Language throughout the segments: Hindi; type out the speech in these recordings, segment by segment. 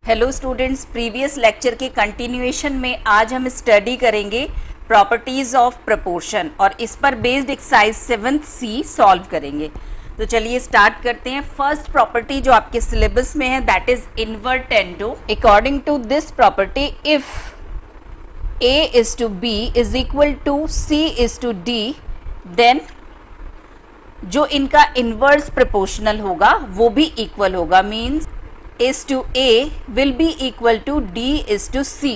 हेलो स्टूडेंट्स, प्रीवियस लेक्चर के कंटिन्यूएशन में आज हम स्टडी करेंगे प्रॉपर्टीज ऑफ प्रपोर्शन और इस पर based exercise 7th C solve करेंगे। तो चलिए स्टार्ट करते हैं। फर्स्ट प्रॉपर्टी जो आपके सिलेबस में है that is invertendo. According to this property if A is to B is equal to C is to D, then जो इनका इनवर्स प्रोपोर्शनल होगा वो भी इक्वल होगा, means is to A will be equal to D is to C।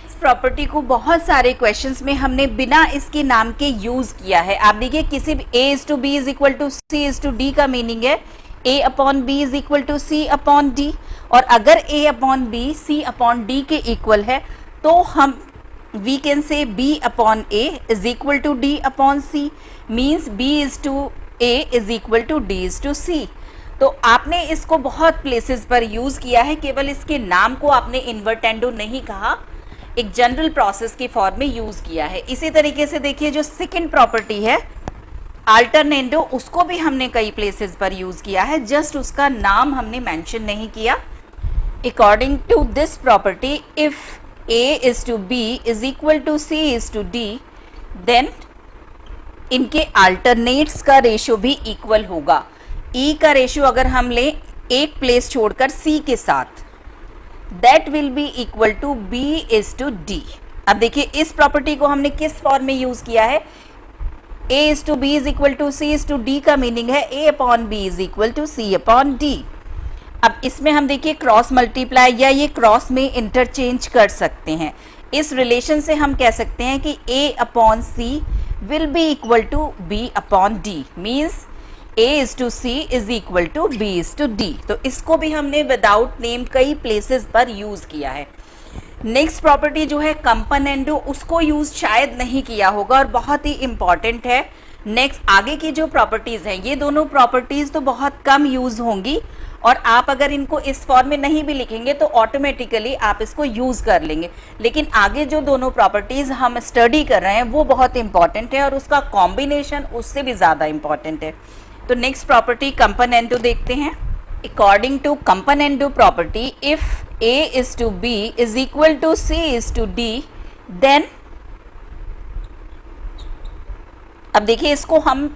इस प्रॉपर्टी को बहुत सारे क्वेश्चंस में हमने बिना इसके नाम के यूज किया है। आप देखिए किसी भी A is to B is equal to C is to D का मीनिंग है A upon B is equal to C upon D, और अगर A upon B C upon D के इक्वल है तो हम we can say B upon A is equal to D upon C, means B is to A is equal to D is to C। तो आपने इसको बहुत प्लेसेस पर यूज किया है, केवल इसके नाम को आपने इन्वर्टेंडो नहीं कहा, एक जनरल प्रोसेस के फॉर्म में यूज किया है। इसी तरीके से देखिए जो सेकंड प्रॉपर्टी है अल्टरनेंडो, उसको भी हमने कई प्लेसेस पर यूज किया है, जस्ट उसका नाम हमने मेंशन नहीं किया। According to this property if A is to B is equal to C is to D, then इनके अल्टरनेट्स का रेशियो भी इक्वल होगा। E का रेशियो अगर हम लें एक प्लेस छोड़कर C के साथ, that will be equal to B is to D। अब देखिए इस प्रॉपर्टी को हमने किस फॉर्म में यूज किया है, A is to B is equal to C is to D का मीनिंग है A upon B is equal to C upon D। अब इसमें हम देखिए क्रॉस मल्टीप्लाई या ये क्रॉस में इंटरचेंज कर सकते हैं। इस रिलेशन से हम कह सकते हैं कि A upon C will be equal to B upon D, means A is to C is equal to B is to D। तो इसको भी हमने विदाउट नेम कई प्लेसेस पर यूज किया है। नेक्स्ट प्रॉपर्टी जो है कंपोनेंडो, उसको यूज शायद नहीं किया होगा और बहुत ही इंपॉर्टेंट है। नेक्स्ट आगे की जो प्रॉपर्टीज हैं, ये दोनों प्रॉपर्टीज तो बहुत कम यूज होंगी और आप अगर इनको इस फॉर्म में नहीं भी लिखेंगे तो ऑटोमेटिकली आप इसको यूज कर लेंगे, लेकिन आगे जो दोनों प्रॉपर्टीज हम स्टडी कर रहे हैं वो बहुत इंपॉर्टेंट है और उसका कॉम्बिनेशन उससे भी ज़्यादा इंपॉर्टेंट है। तो नेक्स्ट प्रॉपर्टी कंपोनेंडो देखते हैं। According to componendo property if A is to B is equal to C is to D, then अब देखिए इसको हम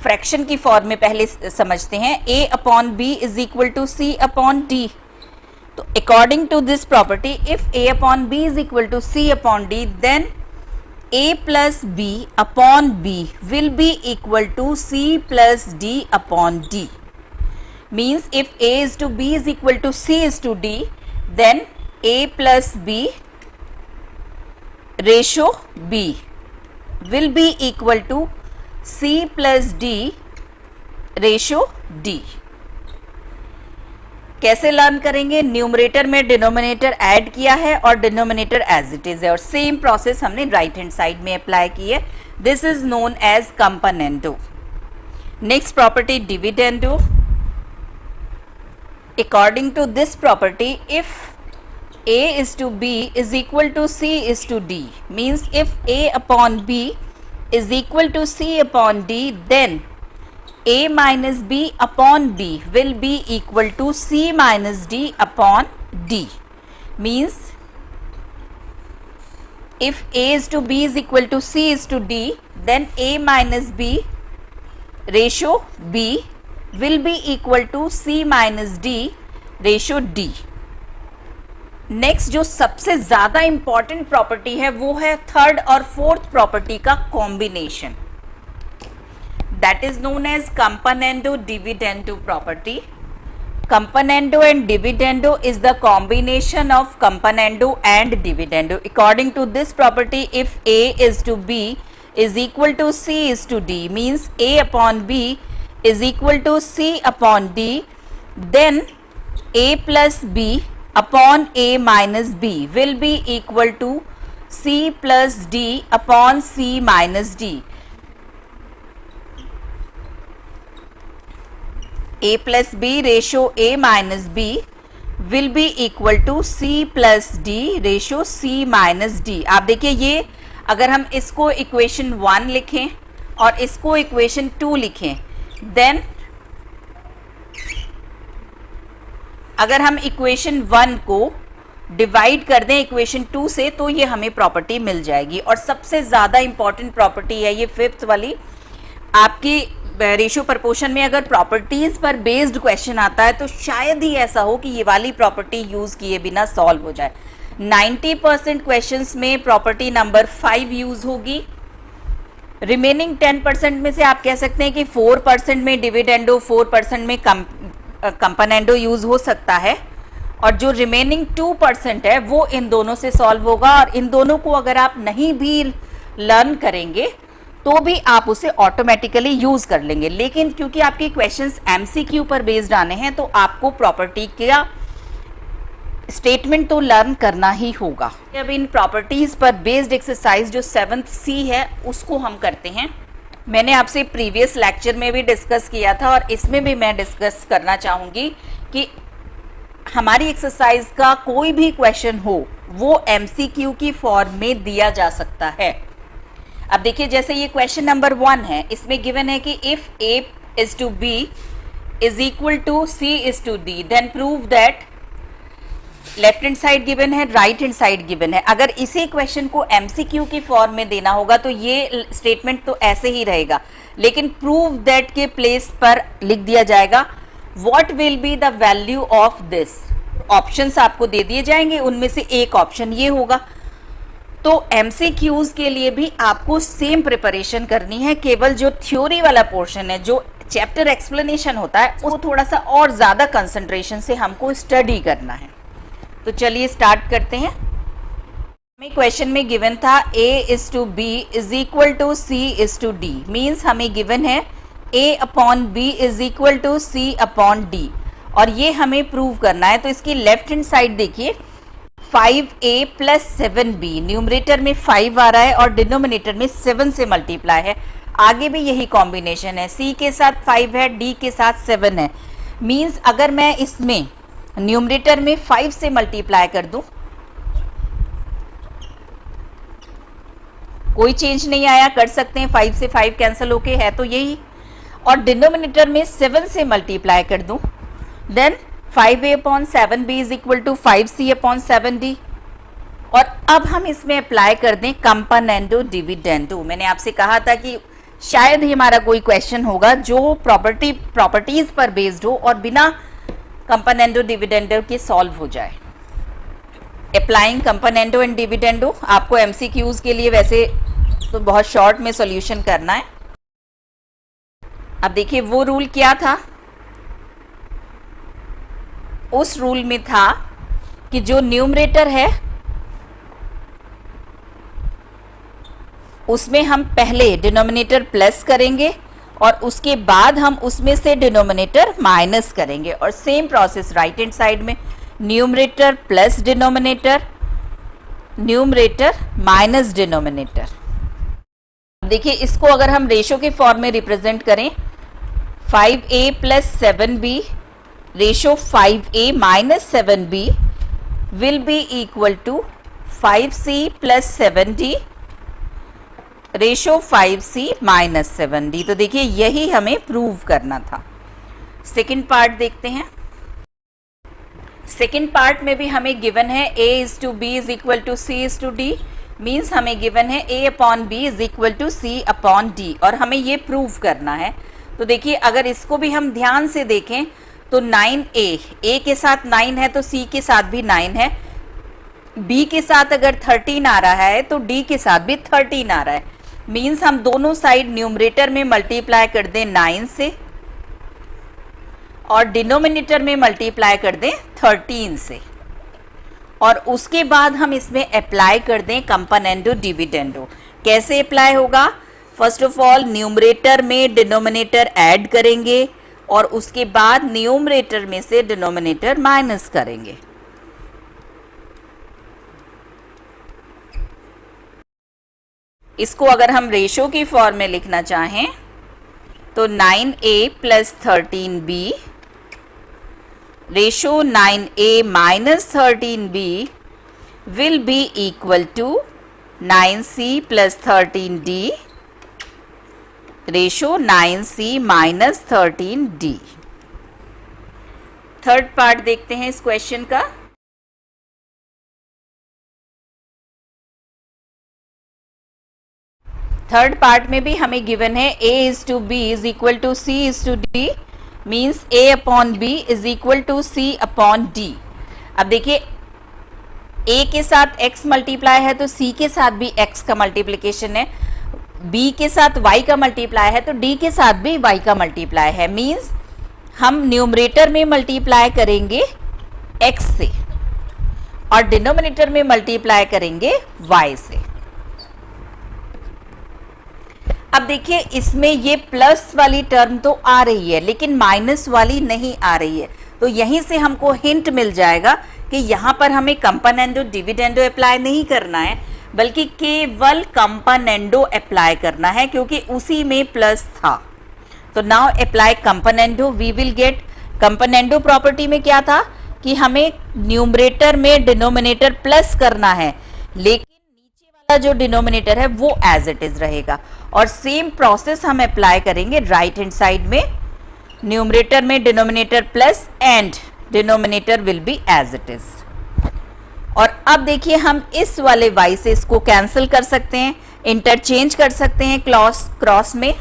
फ्रैक्शन की फॉर्म में पहले समझते हैं। A upon B is equal to C upon D। तो according to this property if A upon B is equal to C upon D, then A plus B upon B will be equal to C plus D upon D, means if A is to B is equal to C is to D, then A plus B ratio B will be equal to C plus D ratio D। कैसे लर्न करेंगे, न्यूमरेटर में डिनोमिनेटर ऐड किया है और डिनोमिनेटर एज इट इज है और सेम प्रोसेस हमने राइट हैंड साइड में अप्लाई की है। This is known as componendo. Next property dividendo. According to this property if A is to B is equal to C is to D, means if A upon B is equal to C upon D, then A minus B upon B will be equal to C minus D upon D, means if A is to B is equal to C is to D, then A minus B ratio B will be equal to C minus D ratio D। Next जो सबसे ज्यादा इंपॉर्टेंट प्रॉपर्टी है वो है थर्ड और फोर्थ प्रॉपर्टी का combination, that is known as componendo dividendo property. Componendo and dividendo is the combination of componendo and dividendo. According to this property if A is to B is equal to C is to D, means A upon B is equal to C upon D, then A plus B upon A minus B will be equal to C plus D upon C minus D। A plus B ratio A minus B will be equal to C plus D ratio C minus D। आप देखिए ये अगर हम इसको इक्वेशन 1 लिखें और इसको इक्वेशन 2 लिखें, देन अगर हम इक्वेशन 1 को डिवाइड कर दें इक्वेशन 2 से तो ये हमें प्रॉपर्टी मिल जाएगी। और सबसे ज़्यादा इंपॉर्टेंट प्रॉपर्टी है ये 5th वाली। आपकी रेशियो प्रपोर्शन में अगर प्रॉपर्टीज पर बेस्ड क्वेश्चन आता है तो शायद ही ऐसा हो कि ये वाली प्रॉपर्टी यूज़ किए बिना सॉल्व हो जाए। 90% क्वेश्चंस में प्रॉपर्टी नंबर 5 यूज़ होगी। रिमेनिंग 10% में से आप कह सकते हैं कि 4% में डिविडेंडो, 4% में कंपोनेंडो यूज़ हो सकता है, और जो रिमेनिंग 2% है वो इन दोनों से सॉल्व होगा। और इन दोनों को अगर आप नहीं भी लर्न करेंगे तो भी आप उसे ऑटोमेटिकली यूज़ कर लेंगे। लेकिन क्योंकि आपके क्वेश्चंस एमसीक्यू पर बेस्ड आने हैं तो आपको प्रॉपर्टी का स्टेटमेंट तो लर्न करना ही होगा। अब इन प्रॉपर्टीज़ पर बेस्ड एक्सरसाइज जो 7th C है उसको हम करते हैं। मैंने आपसे प्रीवियस लेक्चर में भी डिस्कस किया था और इसमें भी मैं डिस्कस करना चाहूँगी कि हमारी एक्सरसाइज का कोई भी क्वेश्चन हो वो एमसीक्यू की फॉर्म में दिया जा सकता है। अब देखिए, जैसे ये क्वेश्चन नंबर 1 है, इसमें गिवन है कि if A is to B is equal to C is to D then prove that, left hand side given है, राइट हैंड साइड गिवन है। अगर इसी क्वेश्चन को एमसीक्यू की फॉर्म में देना होगा तो ये स्टेटमेंट तो ऐसे ही रहेगा, लेकिन प्रूव दैट के प्लेस पर लिख दिया जाएगा what will be the value of this. Options आपको दे दिए जाएंगे, उनमें से एक ऑप्शन ये होगा। तो एमसीक्यूज के लिए भी आपको सेम प्रिपरेशन करनी है, केवल जो थ्योरी वाला पोर्शन है, जो चैप्टर एक्सप्लेनेशन होता है, वो थोड़ा सा और ज़्यादा कंसंट्रेशन से हमको स्टडी करना है। तो चलिए स्टार्ट करते हैं। हमें क्वेश्चन में गिवन था A is to B is equal to C is to D, means हमें गिवन है A upon B is equal to C upon D, और ये हमें प्रूव करना है। तो इसकी लेफ्ट हैंड साइड देखिए, 5A प्लस 7B, न्यूमरेटर में 5 आ रहा है और डिनोमिनेटर में 7 से मल्टीप्लाई है। आगे भी यही कॉम्बिनेशन है, C के साथ 5 है, D के साथ 7 है। मीन्स अगर मैं इसमें न्यूमरेटर में 5 से मल्टीप्लाई कर दूं, कोई चेंज नहीं आया, कर सकते हैं, 5 से 5 कैंसिल होके है तो यही, और डिनोमिनेटर में 7 से मल्टीप्लाई कर दूं, then 5A upon 7B is equal to 5C upon 7D। और अब हम इसमें अप्लाई कर दें कंपोनेंडो डिविडेंडो। मैंने आपसे कहा था कि शायद ही हमारा कोई क्वेश्चन होगा जो प्रॉपर्टीज पर बेस्ड हो और बिना कंपोनेंडो डिविडेंडो के सॉल्व हो जाए। अप्लाइंग कंपोनेंडो एंड डिविडेंडो आपको एमसीक्यूज के लिए वैसे तो बहुत शॉर्ट में सॉल्यूशन करना है। अब देखिए वो रूल क्या था, उस रूल में था कि जो न्यूमरेटर है उसमें हम पहले डिनोमिनेटर प्लस करेंगे और उसके बाद हम उसमें से डिनोमिनेटर माइनस करेंगे, और same process right hand side में, numerator plus denominator, numerator minus denominator. देखिए इसको अगर हम रेशो के फॉर्म में रिप्रेजेंट करें, 5A plus 7B ratio 5A minus 7B will be equal to 5C plus 7D ratio 5C minus 7D। तो देखिए यही हमें प्रूव करना था। सेकंड पार्ट देखते हैं। सेकंड पार्ट में भी हमें गिवन है A is to B is equal to C is to D, means हमें गिवन है A upon B is equal to C upon D, और हमें ये प्रूव करना है। तो देखिए अगर इसको भी हम ध्यान से देखें तो 9A के साथ 9 है तो C के साथ भी 9 है, B के साथ अगर 13 आ रहा है तो D के साथ भी 13 आ रहा है। मीन्स हम दोनों साइड न्यूमरेटर में मल्टीप्लाई कर दें 9 से और डिनोमिनेटर में मल्टीप्लाई कर दें 13 से, और उसके बाद हम इसमें अप्लाई कर दें कंपोनेंडो डिविडेंडो। कैसे अप्लाई होगा, फर्स्ट ऑफ ऑल न्यूमरेटर में डिनोमिनेटर ऐड करेंगे और उसके बाद न्यूमरेटर में से डिनोमिनेटर माइनस करेंगे। इसको अगर हम रेशो की फॉर्म में लिखना चाहें तो 9A plus 13B ratio 9A minus 13B will be equal to 9C plus 13D ratio 9C minus 13D। Third part देखते हैं इस क्वेश्चन का। थर्ड पार्ट में भी हमें गिवन है a is to b is equal to c is to d, means a upon b is equal to c upon d। अब देखिए a के साथ x मल्टीप्लाई है तो c के साथ भी x का मल्टीप्लिकेशन है, b के साथ y का मल्टीप्लाई है तो d के साथ भी y का मल्टीप्लाई है, मीन्स हम न्यूमरेटर में मल्टीप्लाई करेंगे x से और डिनोमिनेटर में मल्टीप्लाई करेंगे y से। अब देखिए इसमें ये प्लस वाली टर्म तो आ रही है लेकिन माइनस वाली नहीं आ रही है, तो यहीं से हमको हिंट मिल जाएगा कि यहाँ पर हमें कंपोनेंडो डिविडेंडो अप्लाई नहीं करना है बल्कि केवल कंपोनेंडो अप्लाई करना है क्योंकि उसी में प्लस था। तो now apply componendo, we will get componendo property में क्या था कि हमें न्यूमरेटर में डिनोमिनेटर प्लस करना है लेकिन नीचे वाला जो डिनोमिनेटर है वो एज इट इज रहेगा, और सेम प्रोसेस हम अप्लाई करेंगे राइट हैंड साइड में, न्यूमरेटर में denominator plus and denominator will be as it is. और अब देखिए हम इस वाले y से इसको कैंसिल कर सकते हैं, इंटरचेंज कर सकते हैं क्रॉस में,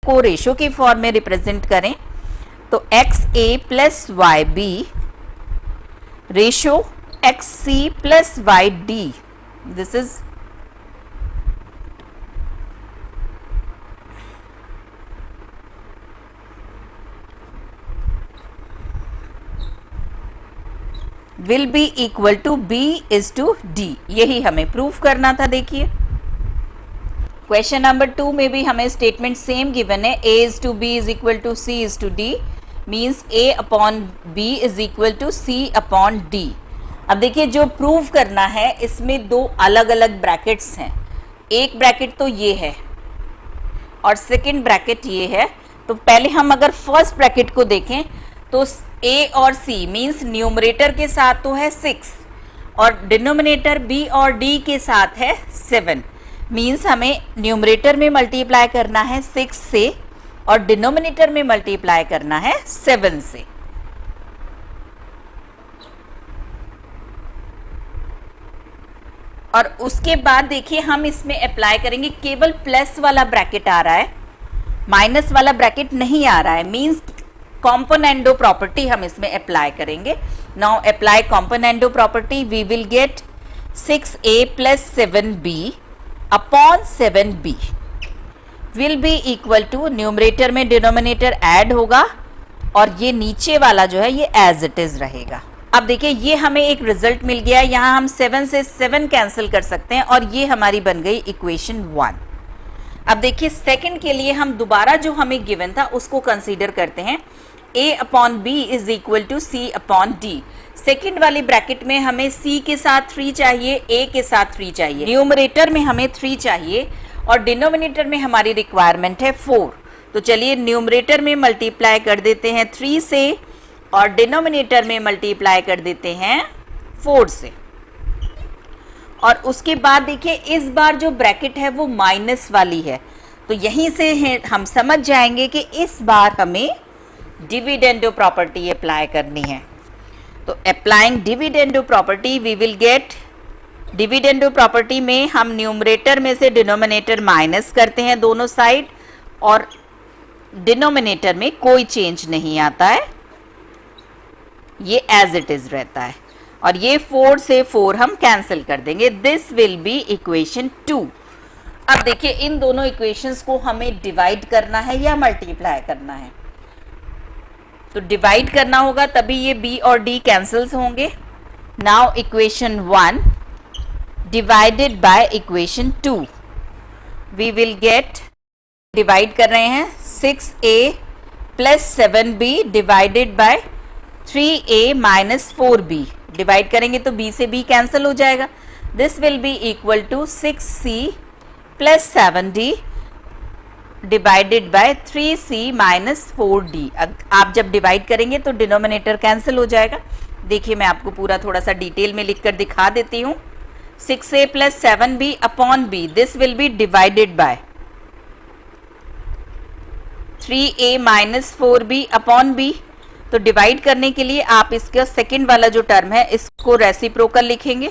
को रेशो की फॉर्म में रिप्रेजेंट करें तो XA plus YB ratio XC plus YD, this is will be equal to B is to D, यही हमें प्रूफ करना था। देखिए क्वेश्चन नंबर 2 में भी हमें स्टेटमेंट सेम गिवन है, A is to B is equal to C is to D, means A upon B is equal to C upon D। अब देखिए जो प्रूव करना है इसमें दो अलग अलग ब्रैकेट्स हैं, एक ब्रैकेट तो ये है और सेकंड ब्रैकेट ये है। तो पहले हम अगर फर्स्ट ब्रैकेट को देखें तो A और C मीन्स न्यूमरेटर के साथ तो है 6 और डिनोमिनेटर B और D के साथ है 7, मीन्स हमें न्यूमरेटर में मल्टीप्लाई करना है 6 से और डिनोमिनेटर में मल्टीप्लाई करना है 7 से। और उसके बाद देखिए हम इसमें अप्लाई करेंगे, केवल प्लस वाला ब्रैकेट आ रहा है, माइनस वाला ब्रैकेट नहीं आ रहा है, मीन्स कॉम्पोनेंडो प्रॉपर्टी हम इसमें अप्लाई करेंगे। Now apply componendo property, we will get 6A plus 7B upon 7B will be equal to, numerator में डिनोमिनेटर ऐड होगा और ये नीचे वाला जो है ये एज इट इज रहेगा। अब देखिए ये हमें एक रिजल्ट मिल गया, यहाँ हम 7 से 7 कैंसिल कर सकते हैं और ये हमारी बन गई इक्वेशन 1। अब देखिए सेकंड के लिए हम दोबारा जो हमें गिवन था उसको कंसीडर करते हैं, A upon B is equal to C upon D। Second वाली ब्रैकेट में हमें C के साथ 3 चाहिए, A के साथ 3 चाहिए, न्यूमरेटर में हमें 3 चाहिए और डिनोमिनेटर में हमारी रिक्वायरमेंट है 4। तो चलिए न्यूमरेटर में मल्टीप्लाई कर देते हैं 3 से और डिनोमिनेटर में मल्टीप्लाई कर देते हैं 4 से। और उसके बाद देखिए इस बार जो ब्रैकेट है वो माइनस वाली है, तो यहीं से हम समझ जाएंगे कि इस बार हमें डिविडेंडो प्रॉपर्टी अप्लाई करनी है। तो applying dividendo property we will get, dividendo property में हम न्यूमरेटर में से डिनोमिनेटर माइनस करते हैं दोनों साइड और डिनोमिनेटर में कोई चेंज नहीं आता है, ये एज इट इज रहता है और ये 4 से 4 हम कैंसिल कर देंगे, दिस विल बी इक्वेशन 2। अब देखिए इन दोनों इक्वेशंस को हमें डिवाइड करना है या मल्टीप्लाई करना है, तो डिवाइड करना होगा तभी ये B और D कैंसिल्स होंगे। Now equation 1 divided by equation 2 we will get, divide कर रहे हैं 6A plus 7B divided by 3A minus 4B, divide करेंगे तो B से B कैंसिल हो जाएगा, this will be equal to 6C plus 7D divided by 3C minus 4D। आप जब डिवाइड करेंगे तो डिनोमिनेटर कैंसिल हो जाएगा। देखिए मैं आपको पूरा थोड़ा सा डिटेल में लिखकर दिखा देती हूँ, 6A plus 7B upon B, this will B divided by 3a minus 4b upon b। तो डिवाइड करने के लिए आप इसका सेकंड वाला जो टर्म है इसको रेसिप्रोकल लिखेंगे,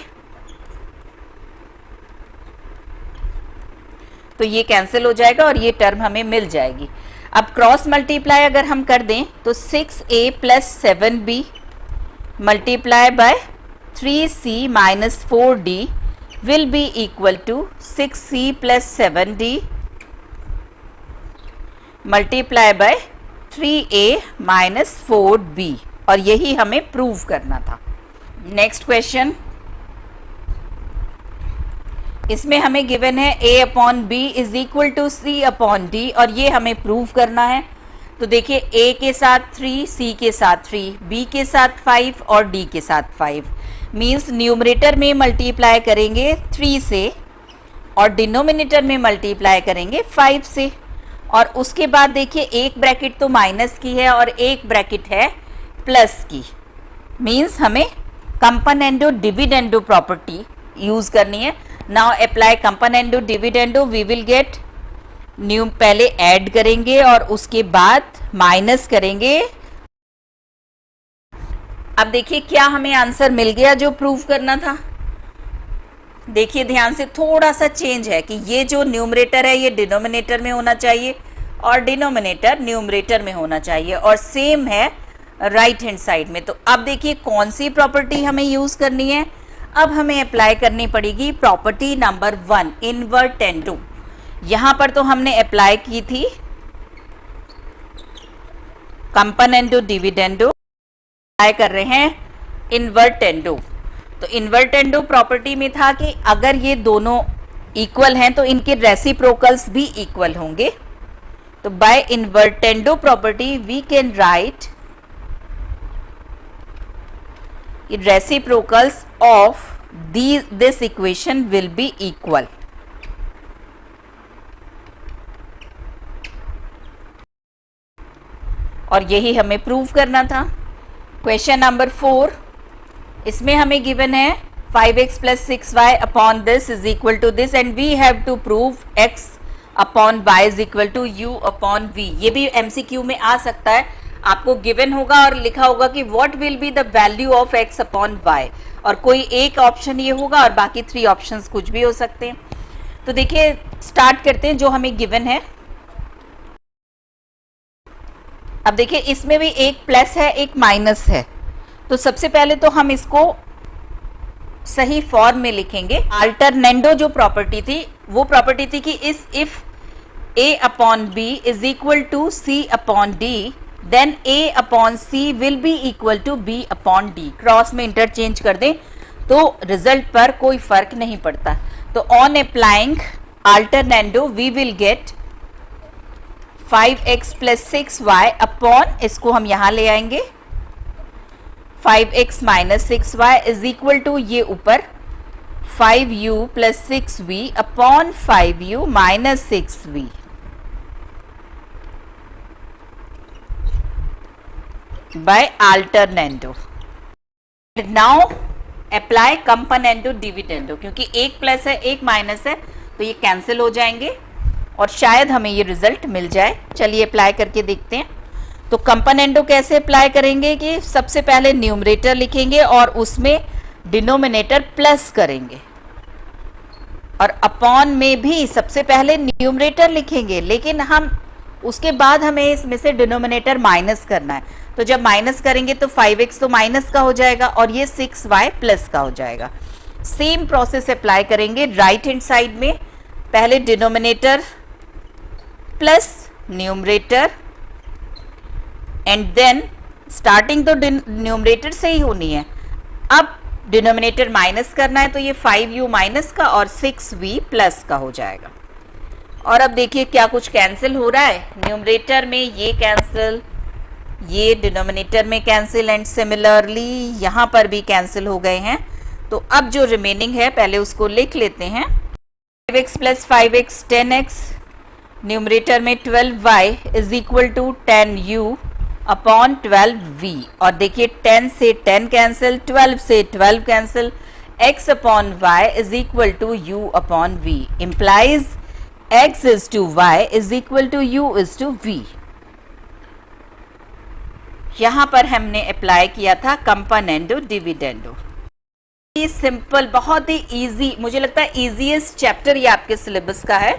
तो ये कैंसिल हो जाएगा और ये टर्म हमें मिल जाएगी। अब क्रॉस मल्टीप्लाई अगर हम कर दें तो 6a plus 7b multiply by 3c minus 4d will be equal to 6c plus 7d multiply by 3a minus 4b, और यही हमें प्रूव करना था। नेक्स्ट क्वेश्चन, इसमें हमें गिवन है a upon b is equal to c upon d, और ये हमें प्रूव करना है। तो देखिए a के साथ 3, c के साथ 3, b के साथ 5 और d के साथ 5, मीन्स न्यूमरेटर में मल्टीप्लाई करेंगे 3 से और डिनोमिनेटर में मल्टीप्लाई करेंगे 5 से। और उसके बाद देखिए एक ब्रैकेट तो माइनस की है और एक ब्रैकेट है प्लस की, मीन्स हमें कंपोनेंडो डिविडेंडो प्रॉपर्टी यूज करनी है। Now apply componendo dividendo, we will get new, पहले ऐड करेंगे और उसके बाद माइनस करेंगे। अब देखिए क्या हमें आंसर मिल गया जो प्रूव करना था। देखिए ध्यान से, थोड़ा सा चेंज है कि ये जो न्यूमरेटर है ये डिनोमिनेटर में होना चाहिए और डिनोमिनेटर न्यूमरेटर में होना चाहिए, और सेम है राइट हैंड साइड में। तो अब देखिए कौन सी प्रॉपर्टी हमें यूज करनी है। अब हमें अप्लाई करनी पड़ेगी प्रॉपर्टी नंबर 1, इनवर्टेंडो। यहां पर तो हमने अप्लाई की थी कंपोनेंडो डिविडेंडो, अप्लाई कर रहे हैं इनवर्टेंडो। तो इन्वर्टेंडो प्रॉपर्टी में था कि अगर ये दोनों इक्वल हैं तो इनके रेसिप्रोकल्स भी इक्वल होंगे। तो by invertendo property we can write reciprocals of this equation will be equal. और यही हमें प्रूव करना था। क्वेश्चन नंबर 4, इसमें हमें गिवन है 5x plus 6y upon this is equal to this, and we have to prove x upon y is equal to u upon v। ये भी MCQ में आ सकता है, आपको गिवन होगा और लिखा होगा कि what will be the value of x upon y, और कोई एक ऑप्शन ये होगा और बाकी 3 ऑप्शंस कुछ भी हो सकते हैं। तो देखिए स्टार्ट करते हैं जो हमें गिवन है। अब देखिए इसमें भी एक प्लस है एक माइनस है, तो सबसे पहले तो हम इसको सही फॉर्म में लिखेंगे। अल्टरनेंडो जो प्रॉपर्टी थी वो प्रॉपर्टी थी कि if a upon b is equal to c upon d, then a upon c will be equal to b upon d। Cross में इंटरचेंज कर दें तो रिजल्ट पर कोई फर्क नहीं पड़ता। तो on applying alternendo we will get 5x plus 6y upon, इसको हम यहां ले आएंगे 5x minus 6y is equal to ये ऊपर 5u plus 6v upon 5u minus 6v। By alternendo. Now apply componendo dividendo, क्योंकि एक प्लस है एक माइनस है तो ये कैंसिल हो जाएंगे और शायद हमें ये रिजल्ट मिल जाए। चलिए अप्लाई करके देखते हैं। तो कंपोनेंडो कैसे अप्लाई करेंगे कि सबसे पहले न्यूमरेटर लिखेंगे और उसमें डिनोमिनेटर प्लस करेंगे, और अपॉन में भी सबसे पहले न्यूमरेटर लिखेंगे, लेकिन हम उसके बाद हमें इसमें से डिनोमिनेटर माइनस करना है। तो जब माइनस करेंगे तो 5x तो माइनस का हो जाएगा और ये 6y प्लस का हो जाएगा। सेम प्रोसेस अप्लाई करेंगे राइट हैंड साइड में, पहले denominator plus numerator, and then starting तो न्यूमरेटर से ही होनी है। अब डिनोमिनेटर माइनस करना है तो ये 5u माइनस का और 6v प्लस का हो जाएगा। और अब देखिए क्या कुछ कैंसिल हो रहा है, न्यूमरेटर में ये कैंसिल, ये डिनोमिनेटर में कैंसिल, एंड सिमिलरली यहाँ पर भी कैंसिल हो गए हैं। तो अब जो रिमेनिंग है पहले उसको लिख लेते हैं। 5x plus 5x 10x, numerator में 12y is equal to 10u upon 12v, और देखिए 10 से 10 कैंसिल, 12 से 12 cancel, x upon y is equal to u upon v, implies x is to y is equal to u is to v। यहाँ पर हमने अप्लाई किया था कंपोनेंडो डिविडेंडो। ये सिंपल, बहुत ही इजी, मुझे लगता है इजीएस्ट चैप्टर ये आपके सिलेबस का है।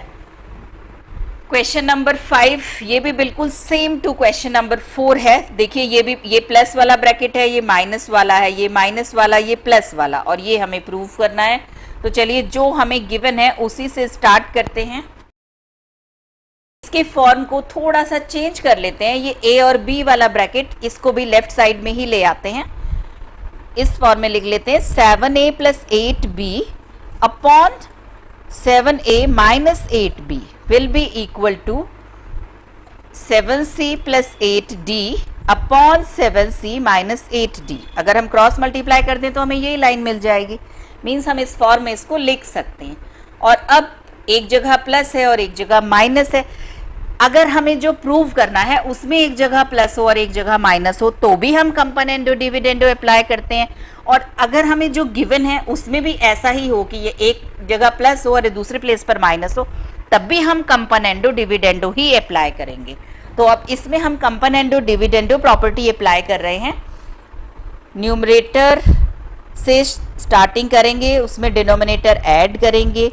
क्वेश्चन नंबर 5 ये भी बिल्कुल सेम टू क्वेश्चन नंबर 4 है। देखिए ये भी, ये प्लस वाला ब्रैकेट है, ये माइनस वाला है, ये माइनस वाला, ये प्लस वाला, और ये हमें प्रूव करना है। तो चलिए जो हमें गिवन है उसी से स्टार्ट करते हैं। इसके फॉर्म को थोड़ा सा चेंज कर लेते हैं। ये ए और बी वाला ब्रैकेट, इसको भी लेफ्ट साइड में ही ले आते हैं। इस फॉर्म में लिख लेते हैं 7a + 8b upon 7a - 8b will be equal to 7c + 8d upon 7c - 8d। अगर हम क्रॉस मल्टीप्लाई कर दें तो हमें यही लाइन मिल जाएगी। मीन्स हम इस फॉर्म में इसको लिख सकते हैं। और अब एक जगह प्लस है और एक जगह माइनस है। अगर हमें जो प्रूव करना है उसमें एक जगह प्लस हो और एक जगह माइनस हो तो भी हम कंपोनेंडो डिविडेंडो अप्लाई करते हैं। और अगर हमें जो गिवन है उसमें भी ऐसा ही हो कि ये एक जगह प्लस हो और दूसरे प्लेस पर माइनस हो, तब भी हम कंपोनेंडो डिविडेंडो ही अप्लाई करेंगे। तो अब इसमें हम कंपोनेंडो डिविडेंडो प्रॉपर्टी अप्लाई कर रहे हैं। न्यूमरेटर से स्टार्टिंग करेंगे, उसमें डिनोमिनेटर ऐड करेंगे।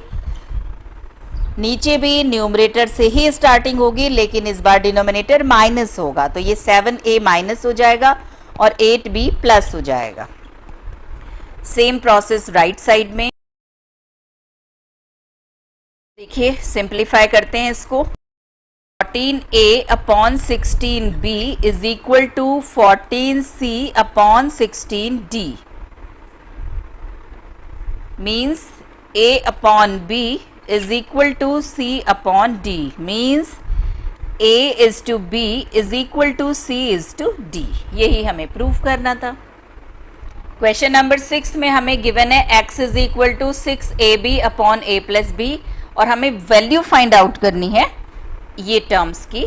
नीचे भी न्यूमरेटर से ही स्टार्टिंग होगी, लेकिन इस बार डिनोमिनेटर माइनस होगा, तो ये 7a माइनस हो जाएगा और 8b प्लस हो जाएगा। सेम प्रोसेस राइट साइड में। देखिए सिंप्लीफाई करते हैं इसको। 14a upon 16b is equal to 14c upon 16d means a upon b is equal to c upon d means a is to b is equal to c is to d। यही हमें प्रूव करना था। क्वेश्चन नंबर 6 में हमें गिवन है x is equal to 6ab upon a plus b और हमें वैल्यू फाइंड आउट करनी है ये टर्म्स की।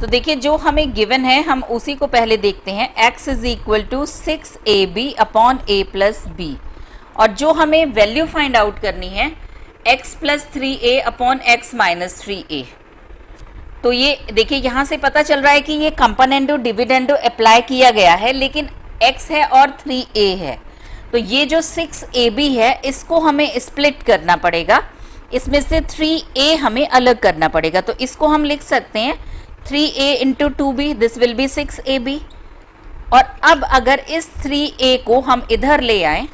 तो देखिए जो हमें गिवन है हम उसी को पहले देखते हैं। x is equal to 6ab upon a plus b और जो हमें वैल्यू फाइंड आउट करनी है x + 3a upon x - 3a। तो ये देखिए यहाँ से पता चल रहा है कि ये कंपोनेंडो डिविडेंडो अप्लाई किया गया है, लेकिन x है और 3a है। तो ये जो 6ab है इसको हमें स्प्लिट करना पड़ेगा, इसमें से 3a हमें अलग करना पड़ेगा। तो इसको हम लिख सकते हैं 3a × 2b, this will B 6ab। और अब अगर इस 3a को हम इधर ले आए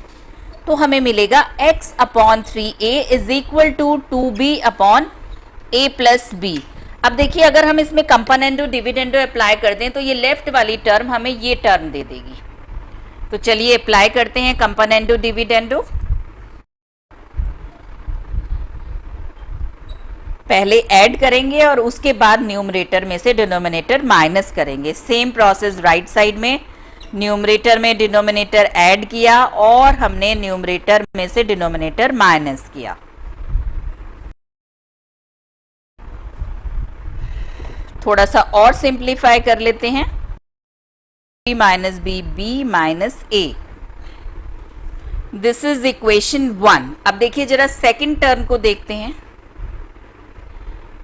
तो हमें मिलेगा x upon 3a is equal to 2b upon a plus b। अब देखिए अगर हम इसमें कंपोनेंडो डिविडेंडो अप्लाई कर दें तो ये लेफ्ट वाली टर्म हमें ये टर्म दे देगी। तो चलिए अप्लाई करते हैं कंपोनेंडो डिविडेंडो। पहले ऐड करेंगे और उसके बाद न्यूमरेटर में से डिनोमिनेटर माइनस करेंगे। सेम प्रोसेस राइट साइड में। न्यूमरेटर में डिनोमिनेटर ऐड किया और हमने न्यूमरेटर में से डिनोमिनेटर माइनस किया। थोड़ा सा और सिंप्लीफाई कर लेते हैं। b - b b - a, this is equation 1। अब देखिए जरा सेकंड टर्म को देखते हैं।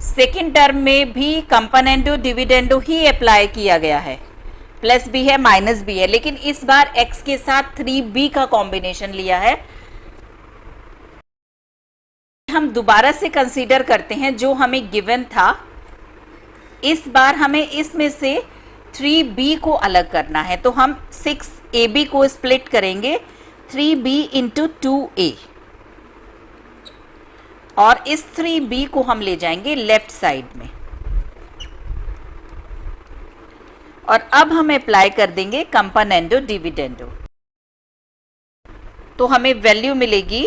सेकंड टर्म में भी कंपोनेंडो डिविडेंडो ही अप्लाई किया गया है। प्लस भी है माइनस भी है, लेकिन इस बार x के साथ 3b का कॉम्बिनेशन लिया है। हम दोबारा से कंसीडर करते हैं जो हमें गिवन था। इस बार हमें इसमें से 3b को अलग करना है, तो हम 6ab को स्प्लिट करेंगे 3b × 2a और इस 3b को हम ले जाएंगे लेफ्ट साइड में। और अब हम अप्लाई कर देंगे कंपोनेंडो डिविडेंडो। तो हमें वैल्यू मिलेगी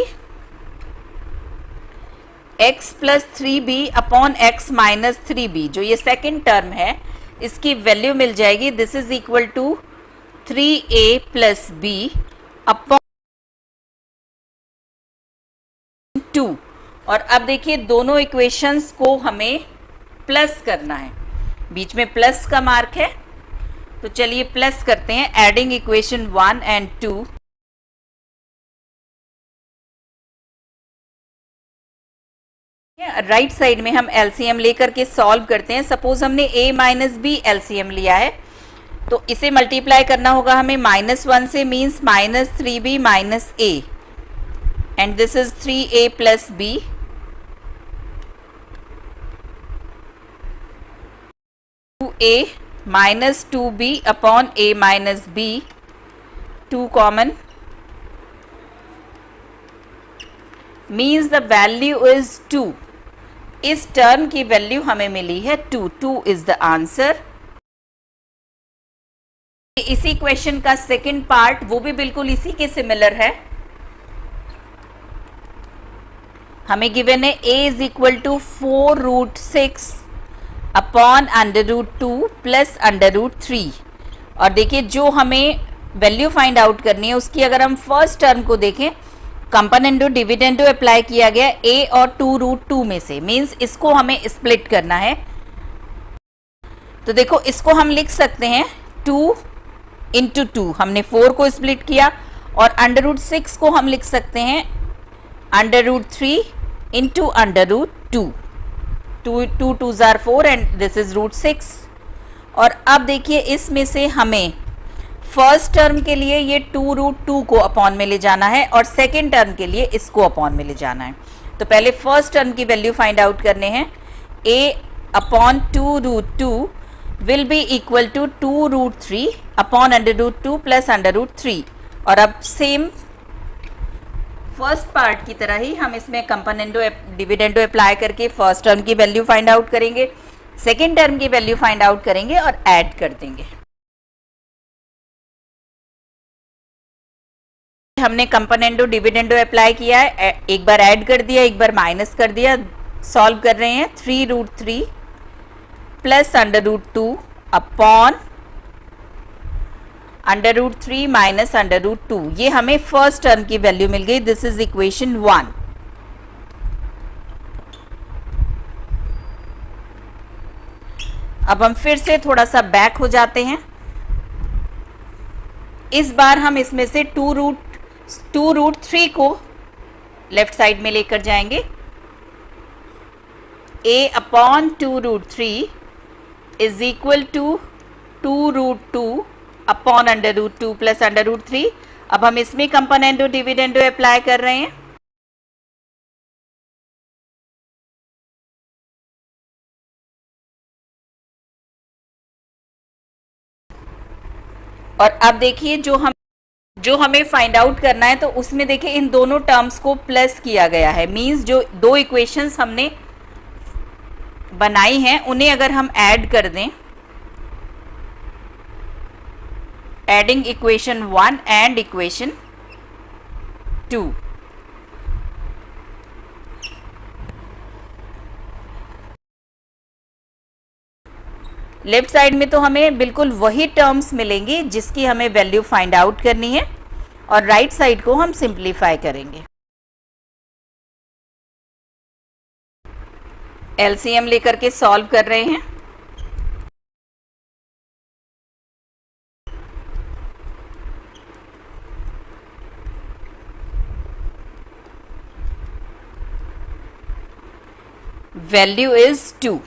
x + 3b upon x - 3b, जो ये सेकंड टर्म है इसकी वैल्यू मिल जाएगी। This is equal to 3a + b upon 2। और अब देखिए दोनों इक्वेशंस को हमें प्लस करना है, बीच में प्लस का मार्क है। तो चलिए प्लस करते हैं, adding equation 1 and 2। Right side में हम एलसीएम लेकर के सॉल्व करते हैं। सपोज हमने a - b एलसीएम लिया है तो इसे मल्टीप्लाई करना होगा हमें -1 से, means -3b minus a, and this is 3a plus b, a minus 2b upon a minus b, 2 common, means the value is 2. इस टर्म की वैल्यू हमें मिली है 2. 2 is the answer. इसी क्वेश्चन का सेकंड पार्ट वो भी बिल्कुल इसी के सिमिलर है. हमें गिवन है a is equal to 4√6 upon √2 plus √3. और देखिए जो हमें वैल्यू फाइंड आउट करनी है उसकी अगर हम फर्स्ट टर्म को देखें, कंपोनेंडो डिविडेंडो अप्लाई किया गया a और 2√2 में से, मीन्स इसको हमें स्प्लिट करना है. तो देखो इसको हम लिख सकते हैं 2 इंटू 2, हमने 4 को स्प्लिट किया, और √6 को हम लिख सकते हैं √3 into √2. 2 2s are 4 and this is √6. और अब देखिए इसमें से हमें फर्स्ट टर्म के लिए ये 2√2 को अपॉन में ले जाना है और सेकेंड टर्म के लिए इसको अपॉन में ले जाना है. तो पहले फर्स्ट टर्म की वैल्यू फाइंड आउट करने हैं. a upon 2√2 will be equal to 2√3 upon √2 plus √3. और अब सेम फर्स्ट पार्ट की तरह ही हम इसमें कंपोनेंडो डिविडेंडो अप्लाई करके फर्स्ट टर्म की वैल्यू फाइंड आउट करेंगे, सेकेंड टर्म की वैल्यू फाइंड आउट करेंगे और ऐड कर देंगे. हमने कंपोनेंडो डिविडेंडो अप्लाई किया है, एक बार ऐड कर दिया, एक बार माइनस कर दिया. सॉल्व कर रहे हैं 3√3 प्लस √2 अपॉन √3 माइनस √2. ये हमें फर्स्ट टर्म की वैल्यू मिल गई. This is equation 1. अब हम फिर से थोड़ा सा बैक हो जाते हैं. इस बार हम इसमें से 2√3 को लेफ्ट साइड में लेकर जाएंगे. a upon 2√3 is equal to 2√2 upon √2 plus √3. अब हम इसमें कंपोनेंडो डिविडेंडो अप्लाई कर रहे हैं. और अब देखिए जो हमें फाइंड आउट करना है, तो उसमें देखिए इन दोनों टर्म्स को प्लस किया गया है. मींस जो दो इक्वेशंस हमने बनाई हैं उन्हें अगर हम ऐड कर दें, adding equation 1 and equation 2, left side में तो हमें बिल्कुल वही टर्म्स मिलेंगी जिसकी हमें वैल्यू फाइंड आउट करनी है, और राइट साइड को हम सिंप्लीफाई करेंगे. एलसीएम लेकर के सॉल्व कर रहे हैं. Value is 2.